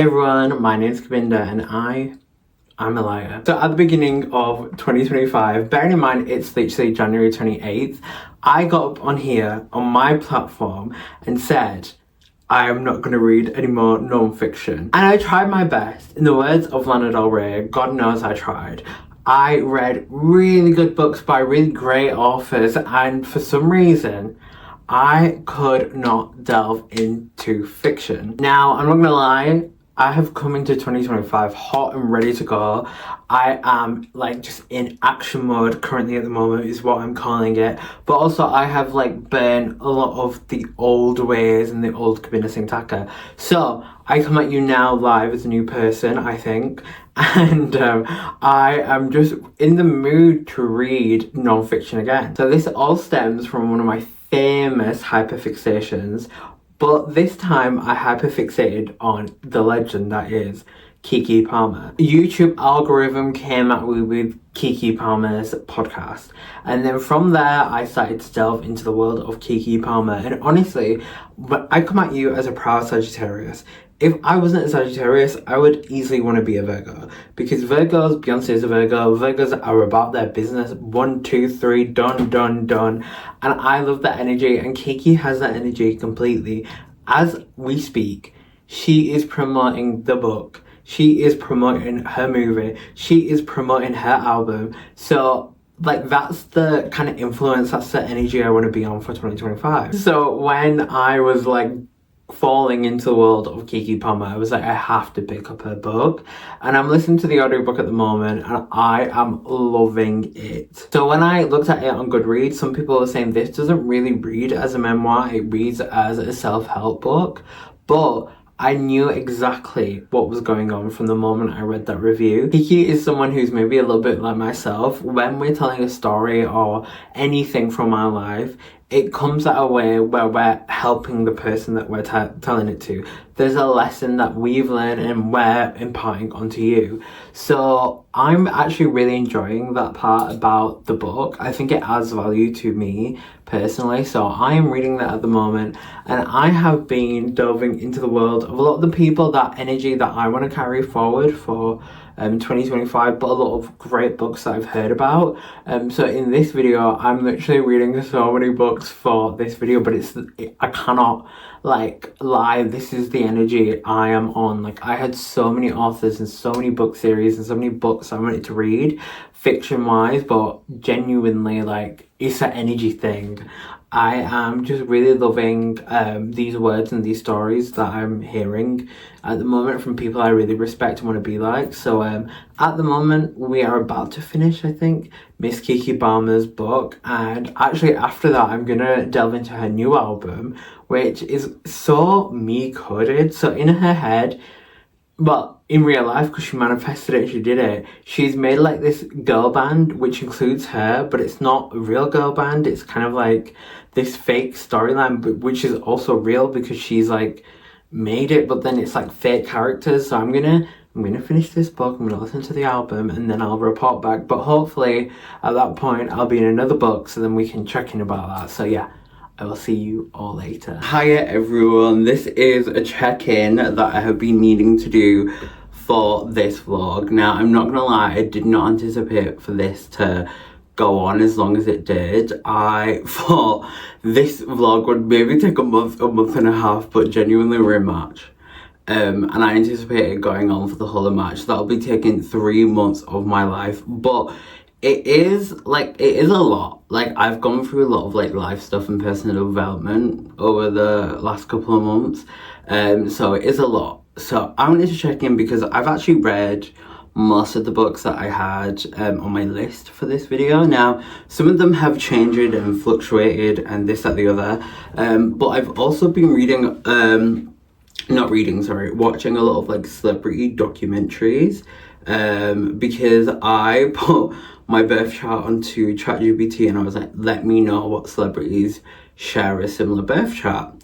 Hey everyone, my name's Kabinda and I'm a liar. So at the beginning of 2025, bearing in mind it's literally January 28th, I got up on here on my platform and said I am not going to read any more non-fiction. And I tried my best. In the words of Lana Del Rey, God knows I tried. I read really good books by really great authors, and for some reason I could not delve into fiction. Now, I'm not gonna lie, I have come into 2025 hot and ready to go. I am like just in action mode currently at the moment is what I'm calling it. But also I have like burned a lot of the old ways and the old Kabinda Singh Thacker. So I come at you now live as a new person, I think. And I am just in the mood to read non-fiction again. So this all stems from one of my famous hyperfixations, but this time I hyperfixated on the legend that is Keke Palmer. YouTube algorithm came at me with Keke Palmer's podcast, and then from there I started to delve into the world of Keke Palmer. And honestly, I come at you as a proud Sagittarius. If I wasn't a Sagittarius, I would easily want to be a Virgo, because Virgos, Beyonce is a Virgo, Virgos are about their business, 1, 2, 3, done, and I love that energy, and Keke has that energy completely. As we speak, she is promoting the book, she is promoting her movie, she is promoting her album, so like that's the kind of influence, that's the energy I want to be on for 2025. So when I was like falling into the world of Keke Palmer, I was like, I have to pick up her book, and I'm listening to the audiobook at the moment and I am loving it. So when I looked at it on Goodreads, some people are saying this doesn't really read as a memoir, it reads as a self-help book, but I knew exactly what was going on from the moment I read that review. Keke is someone who's maybe a little bit like myself. When we're telling a story or anything from our life, it comes out a way where we're helping the person that we're telling it to. There's a lesson that we've learned and we're imparting onto you. So I'm actually really enjoying that part about the book. I think it adds value to me personally. So I am reading that at the moment, and I have been delving into the world of a lot of the people, that energy that I want to carry forward for 2025, but a lot of great books that I've heard about. So in this video, I'm literally reading so many books for this video, but I cannot like lie, this is the energy I am on. Like, I had so many authors and so many book series and so many books I wanted to read fiction wise, but genuinely like it's an energy thing. I am just really loving these words and these stories that I'm hearing at the moment from people I really respect and want to be like. So at the moment we are about to finish, I think, Miss Keke Palmer's book, and actually after that I'm gonna delve into her new album, which is so me coded. So in her head, well, in real life, because she manifested it, she did it, she's made like this girl band which includes her, but it's not a real girl band, it's kind of like this fake storyline, but which is also real because she's like made it, but then it's like fake characters. So I'm gonna finish this book, I'm gonna listen to the album, and then I'll report back. But hopefully at that point I'll be in another book, so then we can check in about that. So yeah, I will see you all later. Hiya everyone, this is a check-in that I have been needing to do for this vlog. Now, I'm not gonna lie, I did not anticipate for this to go on as long as it did. I thought this vlog would maybe take a month and a half, but genuinely we're in March. And I anticipated going on for the whole of March. That'll be taking 3 months of my life, but it is a lot. Like, I've gone through a lot of like life stuff and personal development over the last couple of months, so it is a lot. So I wanted to check in because I've actually read most of the books that I had on my list for this video. Now, some of them have changed and fluctuated and this, that, the other, but I've also been watching a lot of like celebrity documentaries, because I put my birth chart onto ChatGPT and I was like, let me know what celebrities share a similar birth chart.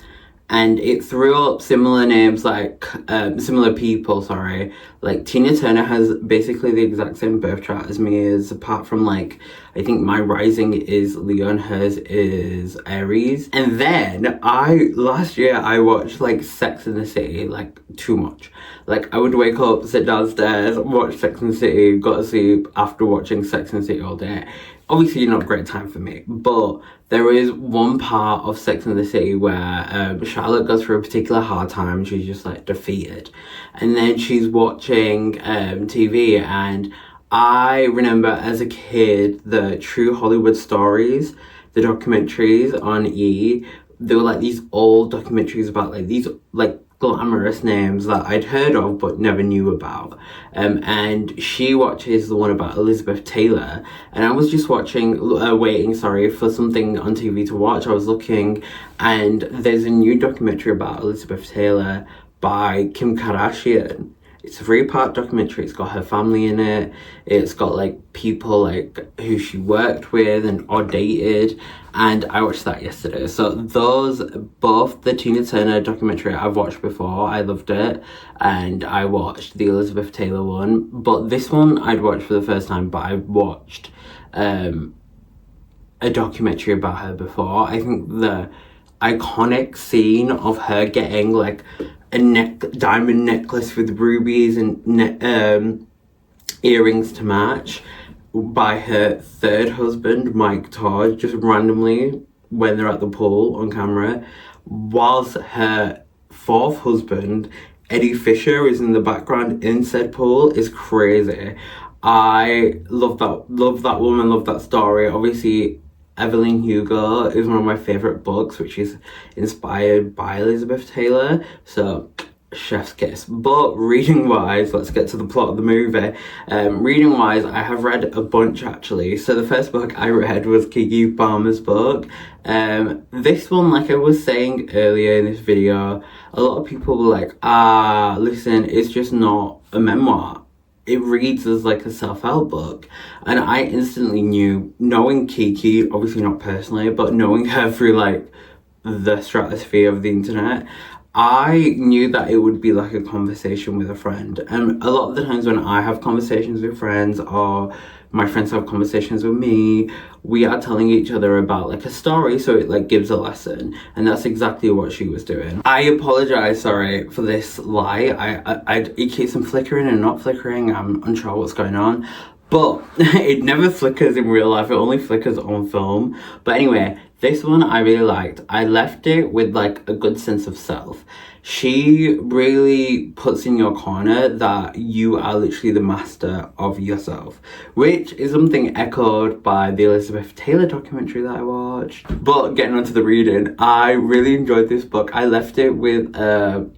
and it threw up similar names, like similar people, sorry. Like Tina Turner has basically the exact same birth chart as me, is apart from like, I think my rising is Leo and hers is Aries. And then last year I watched like Sex and the City, like too much. Like I would wake up, sit downstairs, watch Sex and the City, go to sleep after watching Sex and the City all day. Obviously not a great time for me, but there is one part of Sex and the City where Charlotte goes through a particular hard time. She's just like defeated, and then she's watching TV, and I remember as a kid the True Hollywood Stories, the documentaries on E. They were like these old documentaries about like these like glamorous names that I'd heard of but never knew about, and she watches the one about Elizabeth Taylor, and I was just waiting for something on TV to watch. I was looking, and there's a new documentary about Elizabeth Taylor by Kim Kardashian. It's a 3-part documentary. It's got her family in it. It's got like people like who she worked with and or dated. And I watched that yesterday. So both the Tina Turner documentary I've watched before. I loved it. And I watched the Elizabeth Taylor one. But this one I'd watched for the first time. But I watched a documentary about her before. I think the iconic scene of her getting like a diamond necklace with rubies and earrings to match by her third husband, Mike Todd, just randomly when they're at the pool on camera, whilst her fourth husband, Eddie Fisher, is in the background in said pool, is crazy. I love that woman, love that story. Obviously, Evelyn Hugo is one of my favourite books, which is inspired by Elizabeth Taylor, so chef's kiss. But reading wise, let's get to the plot of the movie. Reading wise, I have read a bunch actually. So the first book I read was Keke Palmer's book. This one, like I was saying earlier in this video, a lot of people were like, listen, it's just not a memoir. It reads as like a self-help book, and I instantly knew, knowing Keke, obviously not personally, but knowing her through like the stratosphere of the internet, I knew that it would be like a conversation with a friend. And a lot of the times when I have conversations with friends, or my friends have conversations with me, we are telling each other about like a story, so it like gives a lesson, and that's exactly what she was doing. I apologize, sorry for this light. It keeps on flickering and not flickering. I'm unsure what's going on, but it never flickers in real life, it only flickers on film. But anyway, this one I really liked. I left it with like a good sense of self. She really puts in your corner that you are literally the master of yourself, which is something echoed by the Elizabeth Taylor documentary that I watched. But getting onto the reading, I really enjoyed this book. I left it with a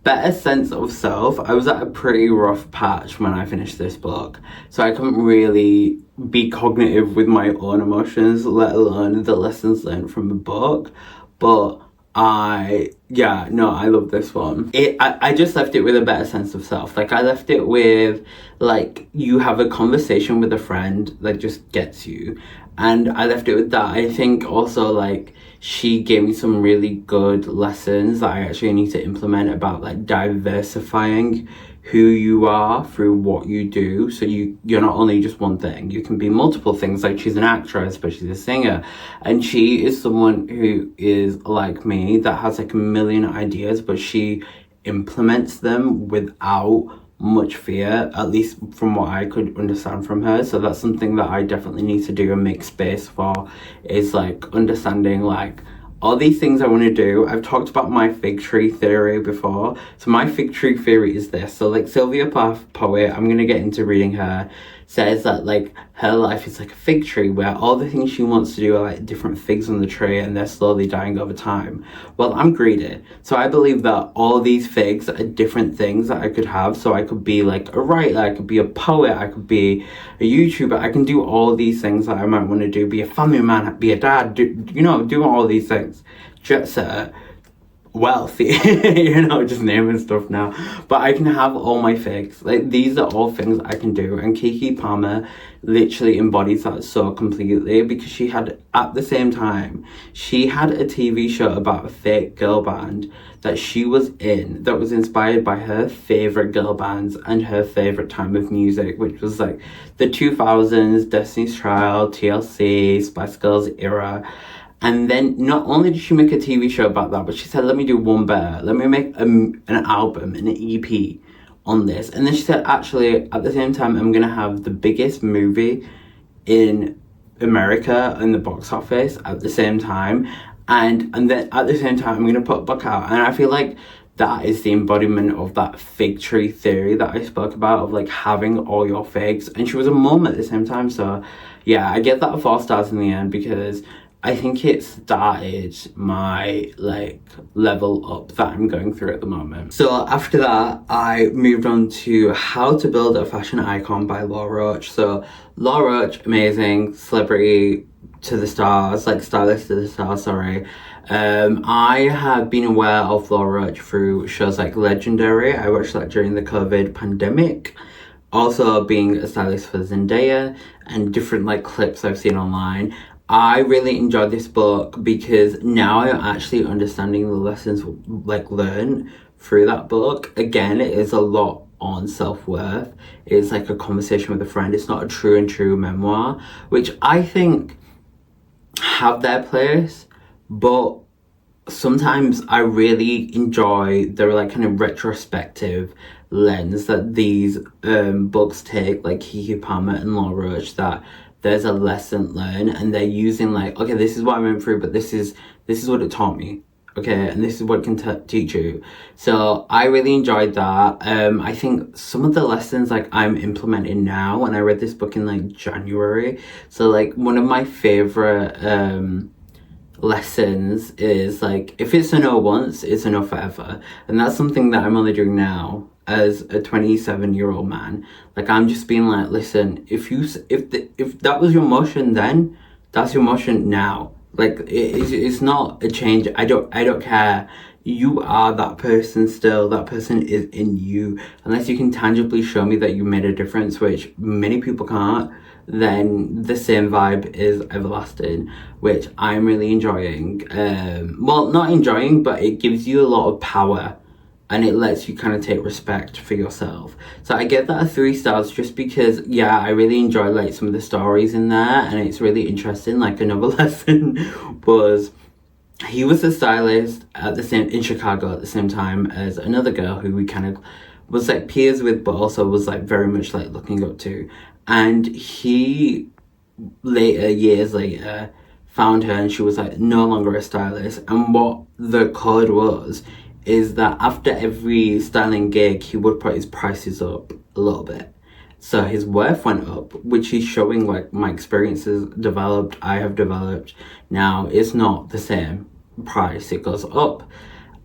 better sense of self. I was at a pretty rough patch when I finished this book, so I couldn't really be cognitive with my own emotions, let alone the lessons learned from the book. But I love this one. I just left it with a better sense of self. Like I left it with like, you have a conversation with a friend that just gets you, and I left it with that. I think also like she gave me some really good lessons that I actually need to implement about like diversifying who you are through what you do. So you're not only just one thing, you can be multiple things. Like she's an actress, but she's a singer, and she is someone who is like me, that has like a million ideas, but she implements them without much fear, at least from what I could understand from her. So that's something that I definitely need to do and make space for, is like understanding like all these things I want to do. I've talked about my fig tree theory before. So my fig tree theory is this. So like Sylvia Plath, poet, I'm going to get into reading her, says that like her life is like a fig tree where all the things she wants to do are like different figs on the tree, and they're slowly dying over time. Well, I'm greedy, so I believe that all these figs are different things that I could have. So I could be like a writer, I could be a poet, I could be a YouTuber, I can do all these things that I might want to do, be a family man, be a dad, do all these things, jet setter. wealthy, you know, just naming stuff now. But I can have all my figs. Like, these are all things I can do. And Keke Palmer literally embodies that so completely, because she had, at the same time, she had a TV show about a fake girl band that she was in that was inspired by her favourite girl bands and her favourite time of music, which was like the 2000s, Destiny's Child, TLC, Spice Girls era. And then not only did she make a TV show about that, but she said, let me do one better. Let me make an album, an EP on this. And then she said, actually, at the same time, I'm going to have the biggest movie in America in the box office at the same time. And then at the same time, I'm going to put a book out. And I feel like that is the embodiment of that fig tree theory that I spoke about, of like having all your figs. And she was a mum at the same time. So yeah, I get that 4 stars in the end, because I think it started my like level up that I'm going through at the moment. So after that, I moved on to How to Build a Fashion Icon by Law Roach. So Law Roach, amazing, celebrity to the stars, like stylist to the stars, sorry. I have been aware of Law Roach through shows like Legendary. I watched that during the COVID pandemic. Also being a stylist for Zendaya, and different like clips I've seen online. I really enjoyed this book because now I'm actually understanding the lessons like learned through that book. Again, it is a lot on self-worth. It's like a conversation with a friend. It's not a true memoir, which I think have their place, but sometimes I really enjoy the like kind of retrospective lens that these books take, like Keke Palmer and Law Roach, that there's a lesson learned and they're using like, okay, this is what I went through, but this is what it taught me, okay, and this is what it can teach you. So I really enjoyed that. I think some of the lessons like I'm implementing now, and I read this book in like January, so like one of my favorite lessons is like, if it's a no once, it's a no forever. And that's something that I'm only doing now as a 27-year-old man. Like, I'm just being like, listen, if that was your motion then, that's your motion now. Like, it's not a change. I don't care. You are that person still. That person is in you. Unless you can tangibly show me that you made a difference, which many people can't, then the same vibe is everlasting, which I'm really enjoying. Well, not enjoying, but it gives you a lot of power and it lets you kind of take respect for yourself. So I get that 3 stars just because, yeah, I really enjoy like some of the stories in there and it's really interesting. Like, another lesson was, he was a stylist in Chicago at the same time as another girl who we kind of was like peers with, but also was like very much like looking up to. And he years later found her and she was like no longer a stylist. And what the code was is that after every styling gig, he would put his prices up a little bit. So his worth went up, which he's showing like my experiences developed, I have developed. Now it's not the same price, it goes up.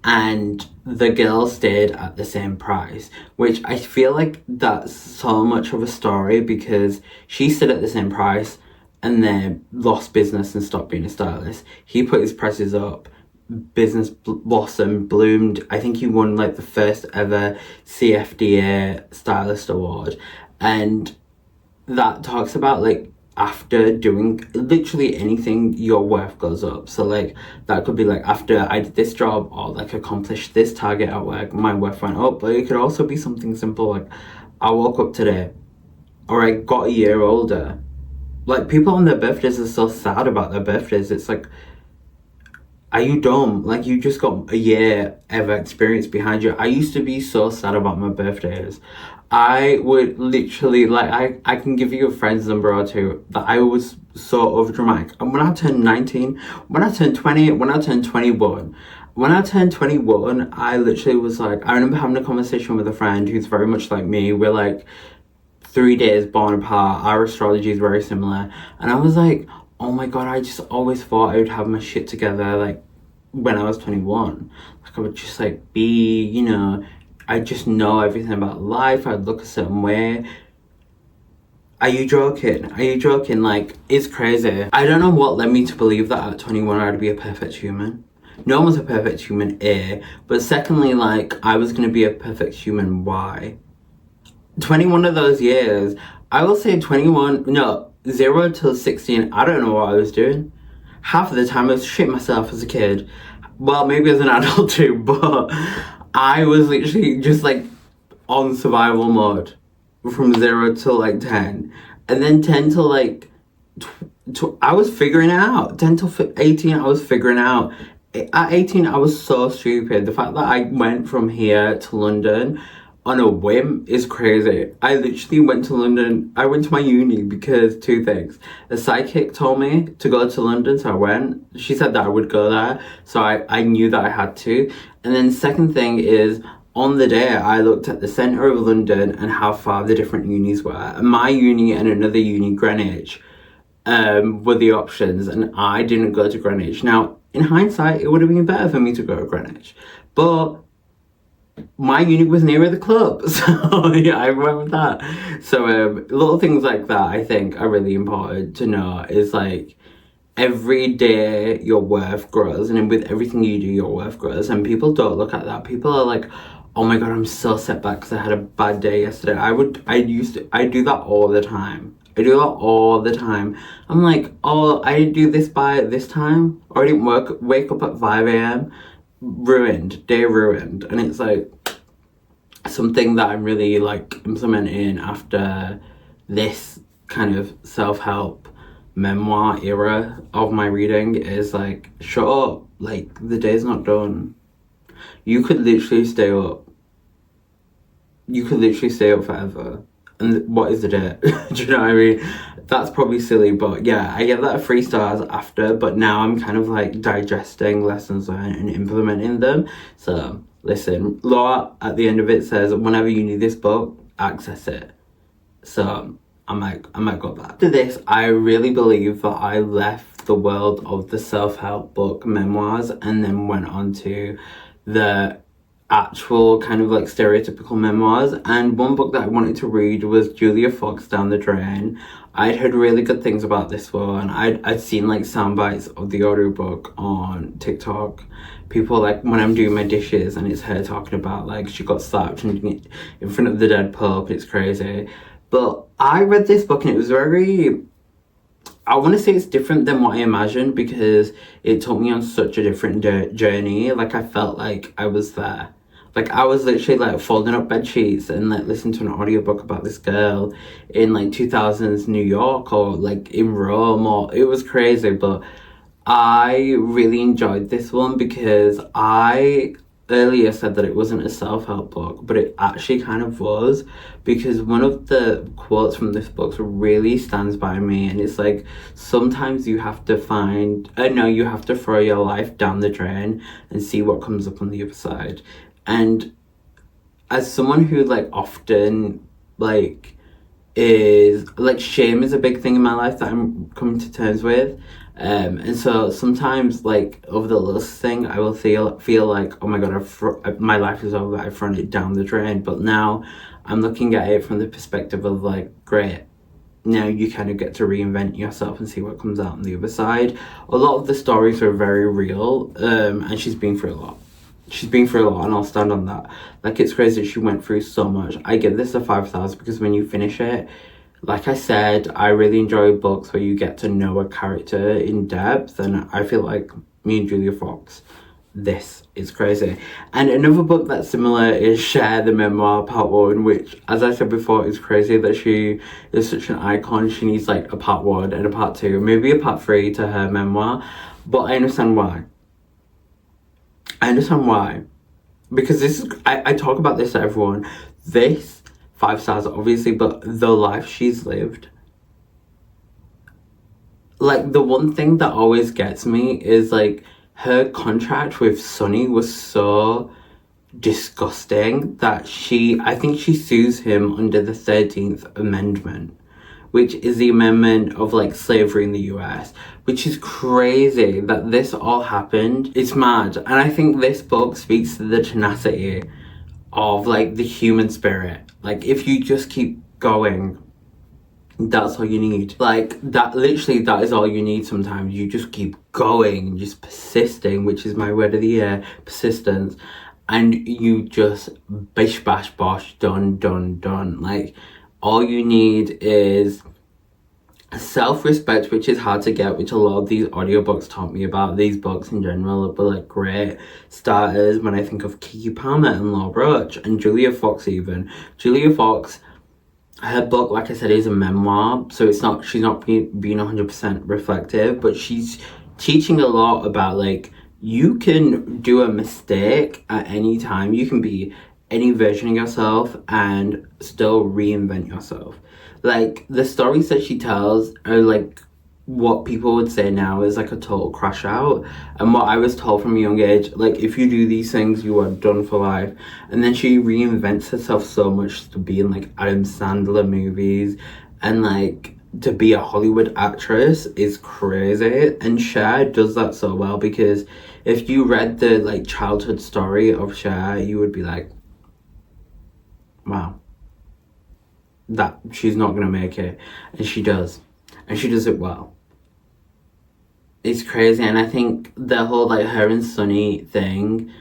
And the girl stayed at the same price, which I feel like that's so much of a story, because she stayed at the same price and then lost business and stopped being a stylist. He put his prices up, business blossomed, bloomed. I think he won like the first ever CFDA stylist award. And that talks about like, after doing literally anything, your worth goes up. So like, that could be like, after I did this job or like accomplished this target at work, my worth went up. But it could also be something simple like, I woke up today, or I got a year older. Like, people on their birthdays are so sad about their birthdays. It's like, are you dumb? Like, you just got a year of experience behind you. I used to be so sad about my birthdays. I would literally, like, I can give you a friend's number or two, that I was so overdramatic. And when I turned 19, when I turned 20, when I turned 21, I literally was like, I remember having a conversation with a friend who's very much like me. We're like 3 days born apart. Our astrology is very similar. And I was like, oh my God, I just always thought I would have my shit together, like, when I was 21. Like, I would just, like, be, you know, I just know everything about life. I'd look a certain way. Are you joking? Are you joking? Like, it's crazy. I don't know what led me to believe that at 21 I'd be a perfect human. no one was a perfect human A, but secondly, like, I was going to be a perfect human Y. 21 of those years, I will say 21, no, 0 till 16, I don't know what I was doing. Half of the time I was shit myself as a kid. Well, maybe as an adult too, but I was literally just like on survival mode from 0 till like 10. And then 10 till like, I was figuring it out. 10 till 18, I was figuring out. At 18, I was so stupid. The fact that I went from here to London on a whim is crazy. I literally went to London. I went to my uni because two things. A psychic told me to go to London, so I went. She said that I would go there, so I knew that I had to. And then second thing is, on the day, I looked at the centre of London and how far the different unis were. And my uni and another uni, Greenwich, were the options, and I didn't go to Greenwich. Now, in hindsight, it would have been better for me to go to Greenwich, but my uni was nearer the club, so yeah, I went with that. So little things like that, I think, are really important to know. Is like, every day your worth grows, and with everything you do, your worth grows, and people don't look at that. People are like, oh my god, I'm so set back because I had a bad day yesterday. I do that all the time. I do that all the time. I'm like, oh, I didn't do this by this time, or I didn't wake up at 5 a.m. Ruined, day ruined. And it's like something that I'm really like implementing after this kind of self-help memoir era of my reading is like, shut up, like the day's not done. You could literally stay up. You could literally stay up forever. And what is the day? Do you know what I mean? That's probably silly, but yeah, I get that 3 stars after, but now I'm kind of like digesting lessons learned and implementing them. So listen, Laura at the end of it says, whenever you need this book, access it. So I might go back. After this, I really believe that I left the world of the self-help book Memoirs and then went on to the actual kind of like stereotypical memoirs. And one book that I wanted to read was Julia Fox, Down the Drain. I'd heard really good things about this one. I'd seen like sound bites of the audiobook on TikTok. People like when I'm doing my dishes and it's her talking about like she got slapped in front of the dead pup. It's crazy. But I read this book and it was very, I want to say it's different than what I imagined because it took me on such a different journey. Like I felt like I was there. Like I was literally like folding up bed sheets and like listening to an audiobook about this girl in like 2000s New York or like in Rome, or it was crazy. But I really enjoyed this one because I earlier said that it wasn't a self-help book, but it actually kind of was, because one of the quotes from this book really stands by me, and it's like, sometimes you have to you have to throw your life down the drain and see what comes up on the other side. And as someone who like often like is like, shame is a big thing in my life that I'm coming to terms with. And so sometimes like over the littlest thing I will feel like, oh my god, my life is over, I've thrown it down the drain. But now I'm looking at it from the perspective of like, great, now you kind of get to reinvent yourself and see what comes out on the other side. A lot of the stories are very real, and she's been through a lot. She's been through a lot, and I'll stand on that. Like, it's crazy that she went through so much. I give this a 5 stars because when you finish it, like I said, I really enjoy books where you get to know a character in depth, and I feel like me and Julia Fox, this is crazy. And another book that's similar is Share the Memoir Part 1, which, as I said before, is crazy that she is such an icon. She needs like a Part 1 and a Part 2, maybe a Part 3 to her memoir, but I understand why. Because this is, I talk about this to everyone. This, 5 stars obviously, but the life she's lived. Like, the one thing that always gets me is like, her contract with Sonny was so disgusting that I think she sues him under the 13th Amendment, which is the amendment of like slavery in the US, which is crazy that this all happened. It's mad. And I think this book speaks to the tenacity of like the human spirit. Like, if you just keep going, That's all you need. Like, that, literally, that is all you need sometimes. You just keep going, just persisting, which is my word of the year, persistence. And you just bish, bash, bosh, done, done, done. Like, all you need is self-respect, which is hard to get, which a lot of these audiobooks taught me about. These books in general were like great starters when I think of Kiki Palmer and Laura Roach and Julia Fox. Even Julia Fox, her book, like I said, is a memoir, so she's not being 100% reflective, but she's teaching a lot about, like, you can do a mistake at any time. You can be any version of yourself and still reinvent yourself. Like, the stories that she tells are like what people would say now is like a total crash out, and what I was told from a young age, like, if you do these things you are done for life. And then she reinvents herself so much to be in like Adam Sandler movies, and like to be a Hollywood actress is crazy. And Cher does that so well, because if you read the like childhood story of Cher, you would be like, wow, that she's not gonna make it, and she does, and she does it well. It's crazy. And I think the whole like her and Sonny thing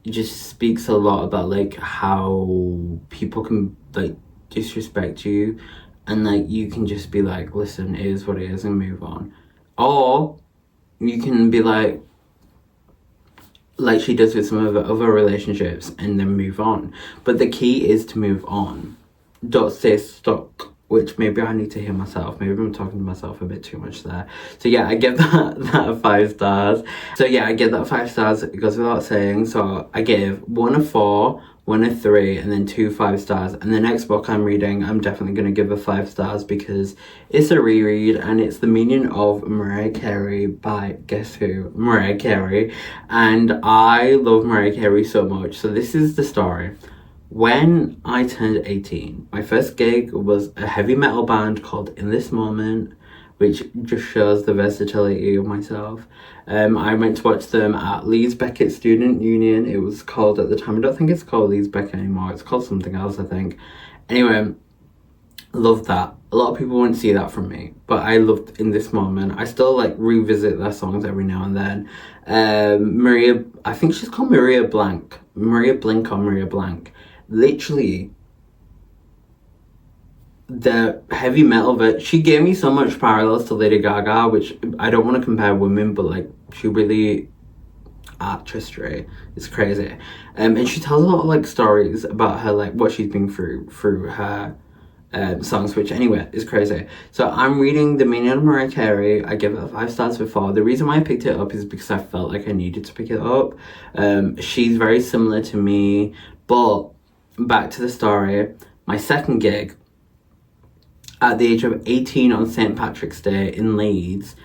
just speaks a lot about like how people can like disrespect you, and like you can just be like, listen, it is what it is, and move on. Or you can be like she does with some of her other relationships, and then move on. But the key is to move on. Don't stay stuck, which maybe I need to hear myself. Maybe I'm talking to myself a bit too much there. So yeah, I give that 5 stars. So yeah, I give that 5 stars. It goes without saying. So I give 1 a 4, 1 a 3, and then 2 5 stars. And the next book I'm reading, I'm definitely going to give a 5 stars, because it's a reread, and it's The Meaning of Mariah Carey by, guess who? Mariah Carey. And I love Mariah Carey so much. So this is the story. When I turned 18, my first gig was a heavy metal band called In This Moment, which just shows the versatility of myself. I went to watch them at Leeds Beckett Student Union. It was called at the time, I don't think it's called Leeds Beckett anymore. It's called something else, I think. Anyway, loved that. A lot of people wouldn't see that from me, but I loved In This Moment. I still like revisit their songs every now and then. Maria, I think she's called Maria Blank. Maria Blink or Maria Blank. Literally, the heavy metal she gave me so much parallels to Lady Gaga, which I don't want to compare women, but like she really artistry. It's crazy. And she tells a lot of like stories about her, like what she's been through her songs, which anyway is crazy. So I'm reading The Meaning of Mariah Carey. I give it 5 stars before. The reason why I picked it up is because I felt like I needed to pick it up. She's very similar to me, but back to the story. My second gig at the age of 18 on St. Patrick's Day in Leeds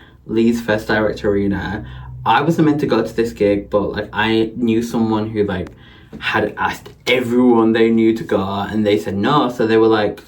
First Direct Arena. I wasn't meant to go to this gig, but like I knew someone who like had asked everyone they knew to go, and they said no. So they were like,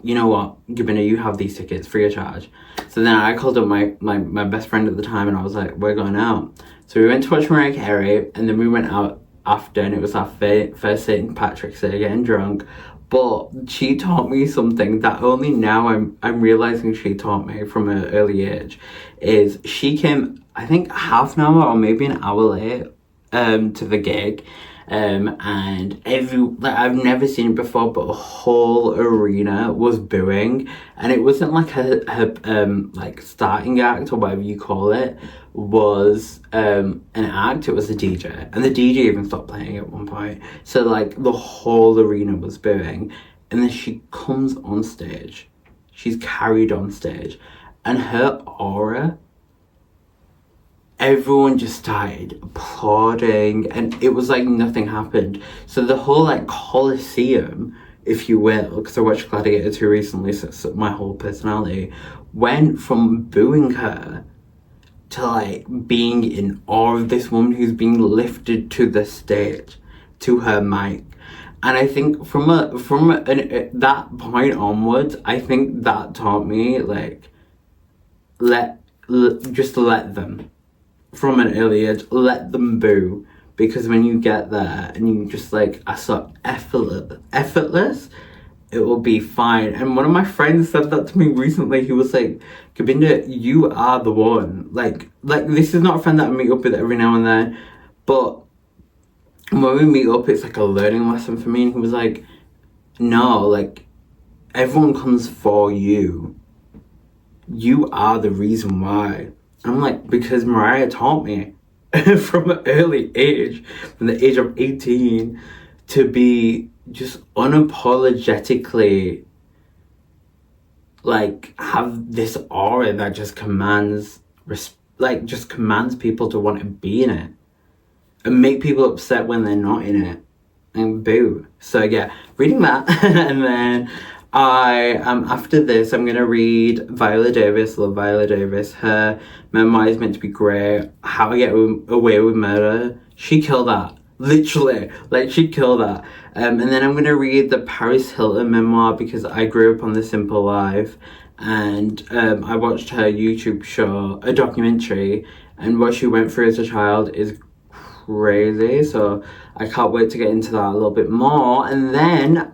you know what, Gabina, you have these tickets free of charge. So then I called up my best friend at the time, and I was like, we're going out. So we went to watch Mariah Carey, and then we went out after, and it was our first St. Patrick's Day, getting drunk. But she taught me something that only now I'm realizing she taught me from an early age. Is she came, I think, half an hour or maybe an hour late to the gig. And I've never seen it before, but a whole arena was booing, and it wasn't like her like starting act or whatever you call it was an act. It was a DJ, and the DJ even stopped playing at one point. So like the whole arena was booing, and then she comes on stage. She's carried on stage, and her aura, everyone just started applauding, and it was like nothing happened. So the whole like Colosseum, if you will, because I watched Gladiator 2 recently, so my whole personality went from booing her to like being in awe of this woman who's being lifted to the stage, to her mic. And I think from that point onwards, I think that taught me like just let them. From an early age, let them boo, because when you get there and you just like are so effortless, it will be fine. And one of my friends said that to me recently. He was like, Govinda, you are the one. Like this is not a friend that I meet up with every now and then, but when we meet up, it's like a learning lesson for me. And he was like, no, like, everyone comes for you. You are the reason why. I'm like, because Mariah taught me from an early age, from the age of 18, to be just unapologetically, like, have this aura that just commands, just commands people to want to be in it. And make people upset when they're not in it. And boo. So yeah, reading that. And then after this, I'm going to read Viola Davis. Love Viola Davis. Her memoir is meant to be great. How I Get Away with Murder. She killed that. Literally. Like, she killed that. And then I'm going to read the Paris Hilton memoir because I grew up on The Simple Life. And I watched her YouTube show, a documentary. And what she went through as a child is crazy. So I can't wait to get into that a little bit more. And then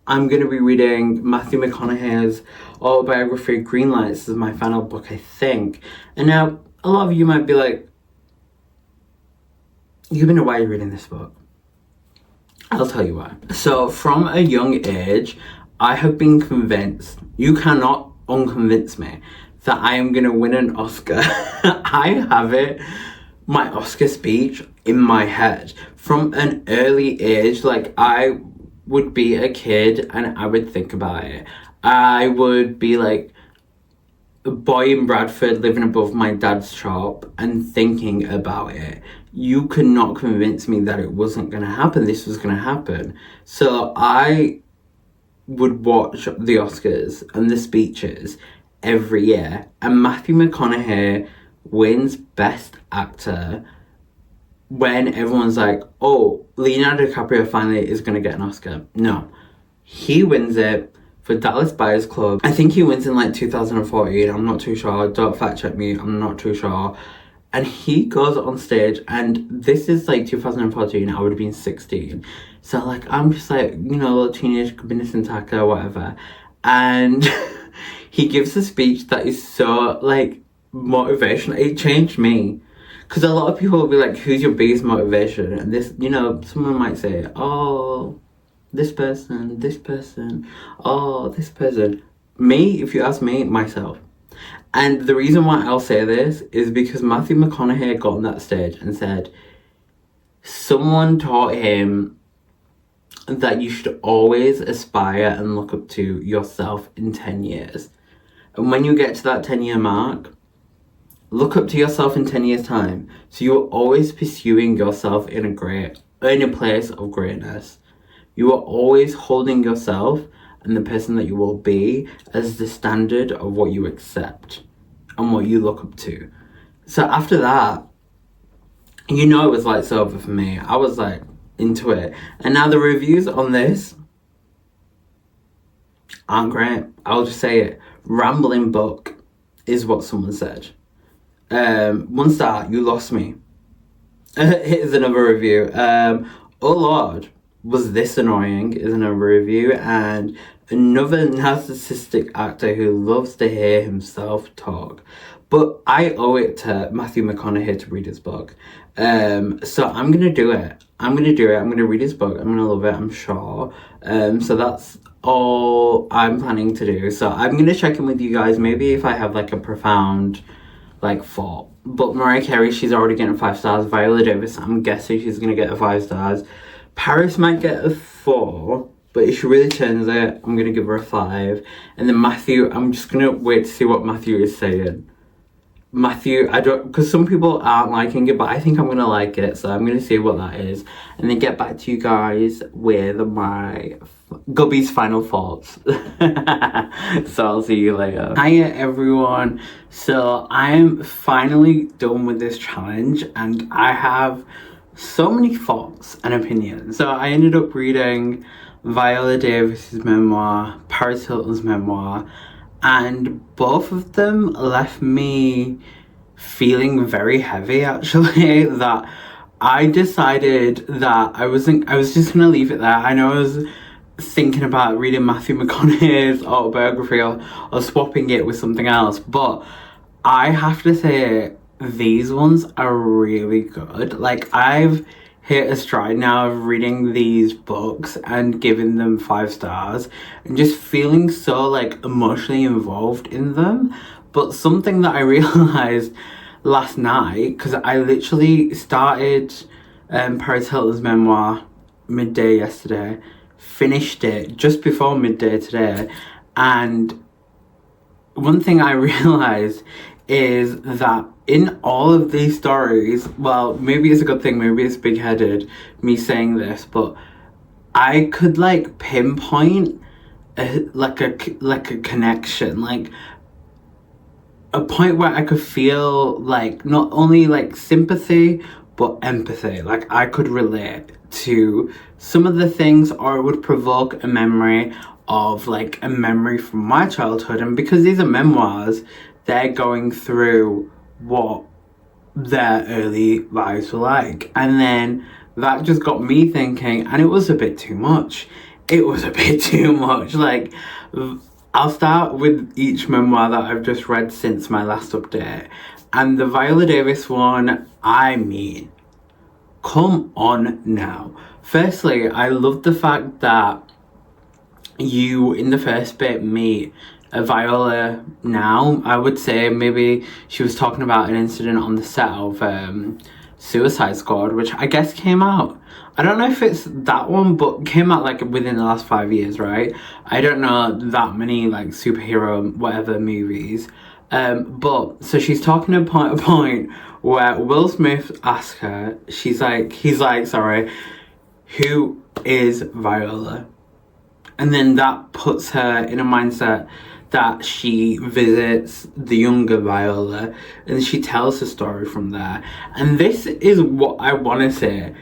I'm going to be reading Matthew McConaughey's autobiography, Green Lights. This is my final book, I think. And now, a lot of you might be like, Govinda, why are you reading this book? I'll tell you why. So, from a young age, I have been convinced, you cannot unconvince me, that I am going to win an Oscar. I have it, my Oscar speech, in my head. From an early age, like, I would be a kid and I would think about it. I would be like a boy in Bradford living above my dad's shop and thinking about it. You could not convince me that it wasn't going to happen. This was going to happen. So I would watch the Oscars and the speeches every year. And Matthew McConaughey wins Best Actor when everyone's like, oh, Leonardo DiCaprio finally is going to get an Oscar. No. He wins it for Dallas Buyers Club. I think he wins in like 2014. I'm not too sure. Don't fact check me. I'm not too sure. And he goes on stage, and this is like 2014. I would have been 16. So like, I'm just like, you know, little teenage Govinda Santaka or whatever. And he gives a speech that is so like motivational. It changed me. Because a lot of people will be like, who's your biggest motivation? And this, you know, someone might say, oh, this person, oh, this person. Me, if you ask me, myself. And the reason why I'll say this is because Matthew McConaughey got on that stage and said, someone taught him that you should always aspire and look up to yourself in 10 years. And when you get to that 10-year mark, look up to yourself in 10 years' time. So you're always pursuing yourself in a place of greatness. You are always holding yourself and the person that you will be as the standard of what you accept and what you look up to. So after that, you know, it was lights over for me. I was like into it. And now the reviews on this aren't great. I'll just say it. Rambling book is what someone said. 1 star, you lost me. Here's another review. Oh Lord, was this annoying? Is another review. And another narcissistic actor who loves to hear himself talk. But I owe it to Matthew McConaughey to read his book. So I'm gonna do it. I'm gonna read his book. I'm gonna love it, I'm sure. So that's all I'm planning to do. So I'm gonna check in with you guys. Maybe if I have like a profound like 4. But Mariah Carey, she's already getting 5 stars. Viola Davis, I'm guessing she's gonna get a 5 stars. Paris might get a 4, but if she really turns it, I'm gonna give her a 5. And then Matthew, I'm just gonna wait to see what Matthew is saying. Matthew, I don't, because some people aren't liking it, but I think I'm gonna like it, so I'm gonna see what that is, and then get back to you guys with my Gubby's final thoughts. So I'll see you later. Hiya everyone. So I'm finally done with this challenge, and I have so many thoughts and opinions. So I ended up reading Viola Davis's memoir, Paris Hilton's memoir, and both of them left me feeling very heavy, actually. That I decided that I was just gonna leave it there. I know thinking about reading Matthew McConaughey's autobiography or swapping it with something else. But I have to say, these ones are really good. Like, I've hit a stride now of reading these books and giving them 5 stars and just feeling so like emotionally involved in them. But something that I realized last night, because I literally started Paris Hilton's memoir midday yesterday, finished it just before midday today, and one thing I realized is that in all of these stories, well, maybe it's a good thing, maybe it's big-headed, me saying this, but I could like pinpoint like a connection, like a point where I could feel like not only like sympathy but empathy. Like, I could relate to some of the things, or it would provoke a memory of like a memory from my childhood. And because these are memoirs, they're going through what their early lives were like. And then that just got me thinking, and it was a bit too much. It was a bit too much. Like, I'll start with each memoir that I've just read since my last update. And the Viola Davis one, I mean, come on now. Firstly, I love the fact that you, in the first bit, meet Viola now. I would say maybe she was talking about an incident on the set of Suicide Squad, which I guess came out, I don't know if it's that one, but came out like within the last 5 years, right? I don't know that many like superhero whatever movies. But so she's talking at a point where Will Smith asks her, he's like, sorry, who is Viola? And then that puts her in a mindset that she visits the younger Viola, and she tells the story from there. And this is what I want to say.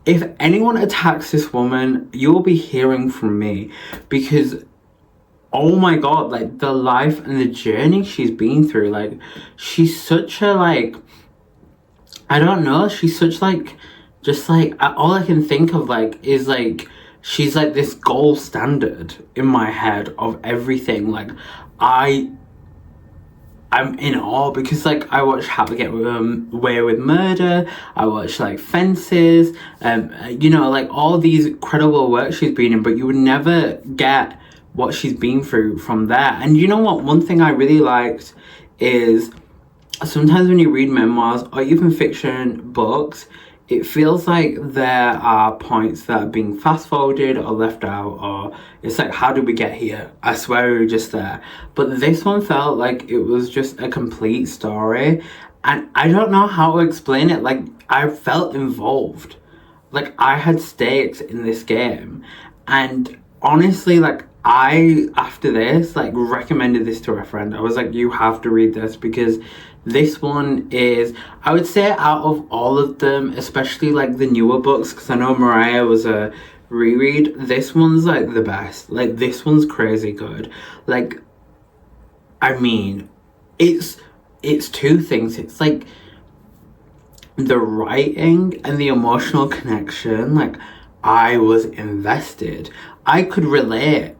If anyone attacks this woman, you'll be hearing from me, because oh my god, like the life and the journey she's been through, like she's such a like, I don't know, she's such like, just like, all I can think of like is like, she's like this gold standard in my head of everything. Like, I'm in awe, because like I watched How to Get Away with Murder, I watched like Fences, you know, like all these incredible work she's been in, but you would never get what she's been through from there. And you know what, one thing I really liked is sometimes when you read memoirs or even fiction books, it feels like there are points that are being fast forwarded or left out, or it's like, how did we get here? I swear we were just there. But this one felt like it was just a complete story, and I don't know how to explain it. Like, I felt involved, like I had stakes in this game. And honestly, like, I, after this, like recommended this to a friend. I was like, you have to read this, because this one is, I would say, out of all of them, especially like the newer books, because I know Mariah was a reread, this one's like the best. Like, this one's crazy good. Like, I mean, it's two things. It's like the writing and the emotional connection. Like, I was invested. I could relate.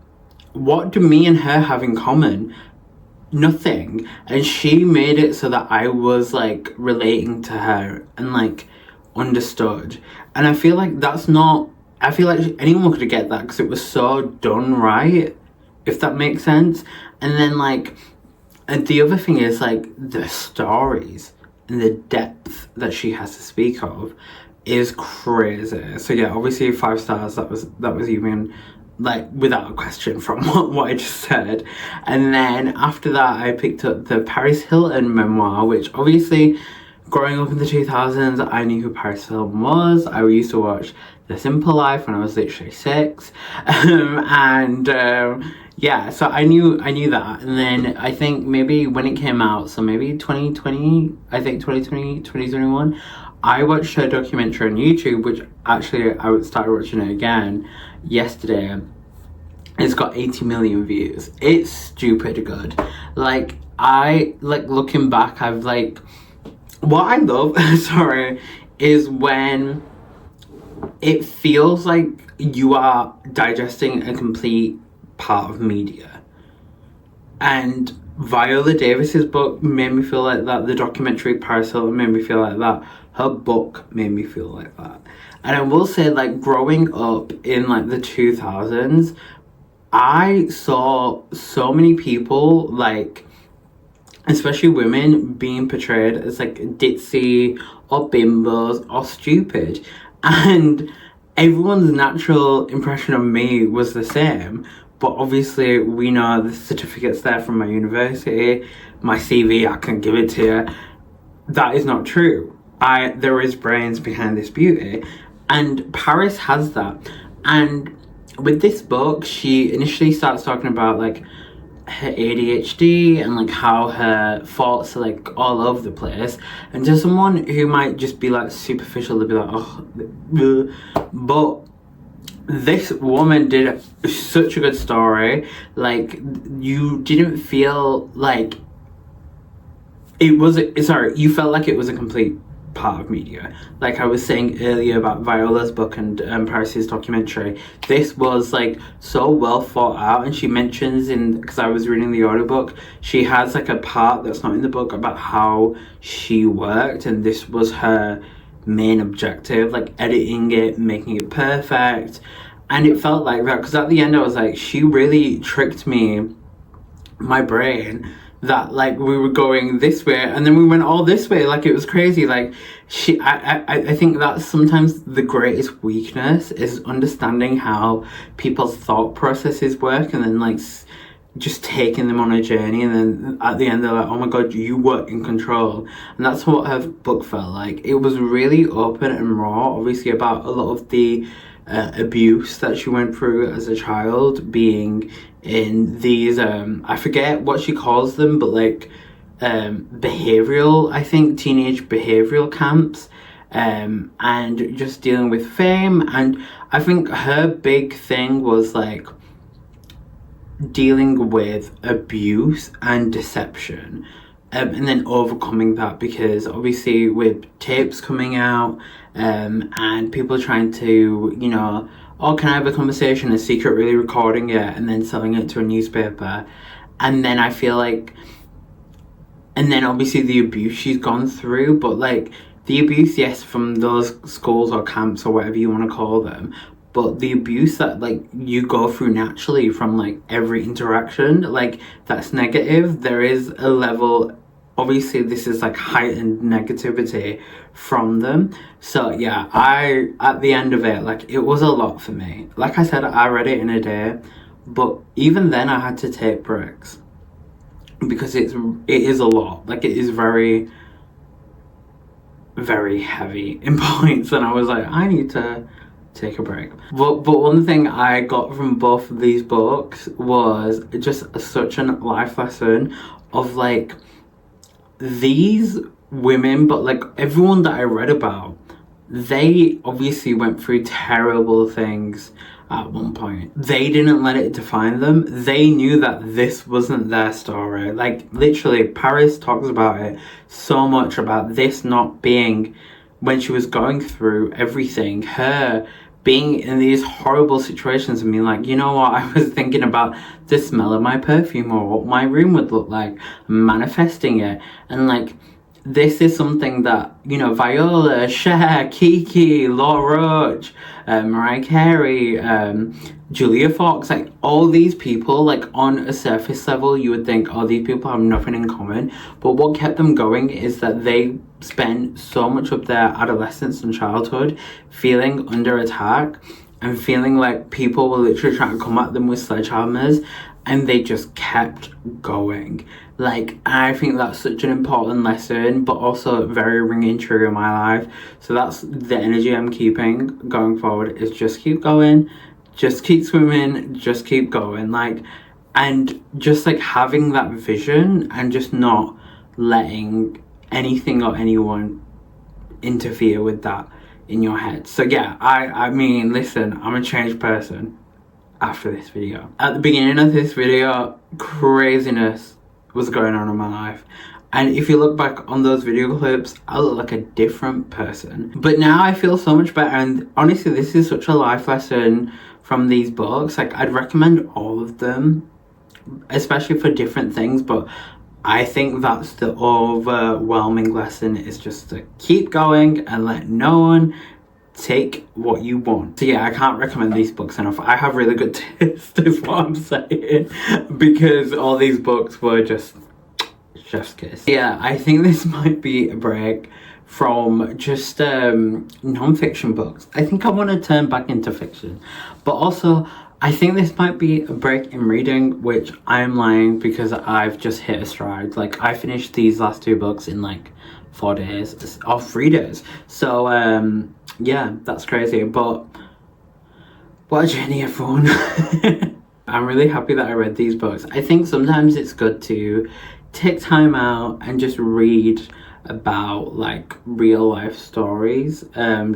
What do me and her have in common? Nothing. And she made it so that I was like relating to her and like understood. And I feel like that's not, I feel like anyone could get that, because it was so done right, if that makes sense. And then like, and the other thing is like the stories and the depth that she has to speak of is crazy. So yeah, obviously 5 stars. That was even like without a question from what I just said. And then after that, I picked up the Paris Hilton memoir, which obviously growing up in the 2000s, I knew who Paris Hilton was. I used to watch The Simple Life when I was literally 6. Yeah, so I knew that. And then I think maybe when it came out, so maybe 2020, I think 2020, 2021, I watched her documentary on YouTube, which actually I started watching it again yesterday. It's got 80 million views. It's stupid good. Like, I, like, looking back, I've like, what I love, sorry, is when it feels like you are digesting a complete part of media. And Viola Davis's book made me feel like that. The documentary Paris Hilton made me feel like that. Her book made me feel like that. And I will say, like, growing up in like the 2000s, I saw so many people, like, especially women, being portrayed as like ditzy or bimbos or stupid. And everyone's natural impression of me was the same. But obviously, we know the certificate's there from my university, my CV, I can give it to you. That is not true. There is brains behind this beauty. And Paris has that. And with this book, she initially starts talking about like her ADHD and like how her thoughts are like all over the place. And to someone who might just be like superficial, they'll be like, oh, but this woman did such a good story. Like, you didn't feel like it was, sorry, you felt like it was a complete part of media. Like I was saying earlier about Viola's book and Paris's documentary, this was like so well thought out. And she mentions in, because I was reading the audiobook, she has like a part that's not in the book about how she worked, and this was her main objective, like editing it, making it perfect. And it felt like that, because at the end I was like, she really tricked me, my brain, that like we were going this way and then we went all this way. Like, it was crazy. Like, I think that's sometimes the greatest weakness, is understanding how people's thought processes work, and then like just taking them on a journey, and then at the end they're like, oh my god, you were in control. And that's what her book felt like. It was really open and raw, obviously, about a lot of the abuse that she went through as a child, being in these I forget what she calls them, but like behavioral, I think, teenage behavioral camps, and just dealing with fame. And I think her big thing was like dealing with abuse and deception, and then overcoming that, because obviously with tapes coming out, and people trying to, you know, oh, can I have a conversation, and secretly recording it and then selling it to a newspaper. And then I feel like, and then obviously the abuse she's gone through, but like the abuse, yes, from those schools or camps or whatever you want to call them, but the abuse that like you go through naturally from like every interaction, like that's negative. There is a level, obviously this is like heightened negativity from them. So yeah, at the end of it, like, it was a lot for me. Like I said, I read it in a day, but even then I had to take breaks, because it is a lot. Like, it is very, very heavy in points, and I was like, I need to take a break. But one thing I got from both of these books was just such a life lesson of like these women, but like everyone that I read about, they obviously went through terrible things at one point. They didn't let it define them. They knew that this wasn't their story. Like, literally, Paris talks about it so much, about this not being, when she was going through everything, her being in these horrible situations and being like, you know what, I was thinking about the smell of my perfume or what my room would look like, manifesting it. And like, this is something that, you know, Viola, Cher, Kiki, Laura Roach, Mariah Carey, Julia Fox, like all these people, like on a surface level, you would think, oh, these people have nothing in common. But what kept them going is that they spent so much of their adolescence and childhood feeling under attack and feeling like people were literally trying to come at them with sledgehammers, and they just kept going. Like, I think that's such an important lesson, but also very ringing true in my life. So that's the energy I'm keeping going forward, is just keep going, just keep swimming, just keep going. Like, and just like having that vision and just not letting anything or anyone interfere with that in your head. So yeah, I mean, listen, I'm a changed person after this video. At the beginning of this video, craziness was going on in my life. And if you look back on those video clips, I look like a different person. But now I feel so much better, and honestly, this is such a life lesson from these books. Like, I'd recommend all of them, especially for different things, but I think that's the overwhelming lesson, is just to keep going and let no one take what you want. So yeah, I can't recommend these books enough. I have really good taste is what I'm saying, because all these books were just chef's kiss. Yeah, I think this might be a break from just non-fiction books. I think I want to turn back into fiction, but also I think this might be a break in reading, which I'm lying because I've just hit a stride. Like, I finished these last 2 books in like 4 days or 3 days. So yeah, that's crazy, but what a journey, everyone. I'm really happy that I read these books. I think sometimes it's good to take time out and just read about like real life stories,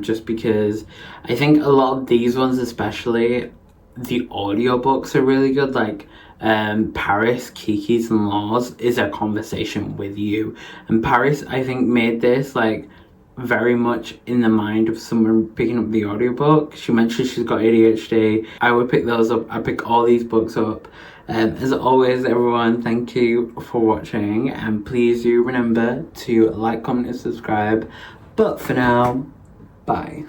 just because I think a lot of these ones, especially the audiobooks, are really good. Like Paris, Kiki's and Laws is a conversation with you, and Paris, I think, made this like very much in the mind of someone picking up the audiobook. She mentioned she's got ADHD. I would pick those up. I pick all these books up. As always, everyone, thank you for watching, and please do remember to like, comment and subscribe. But for now, bye.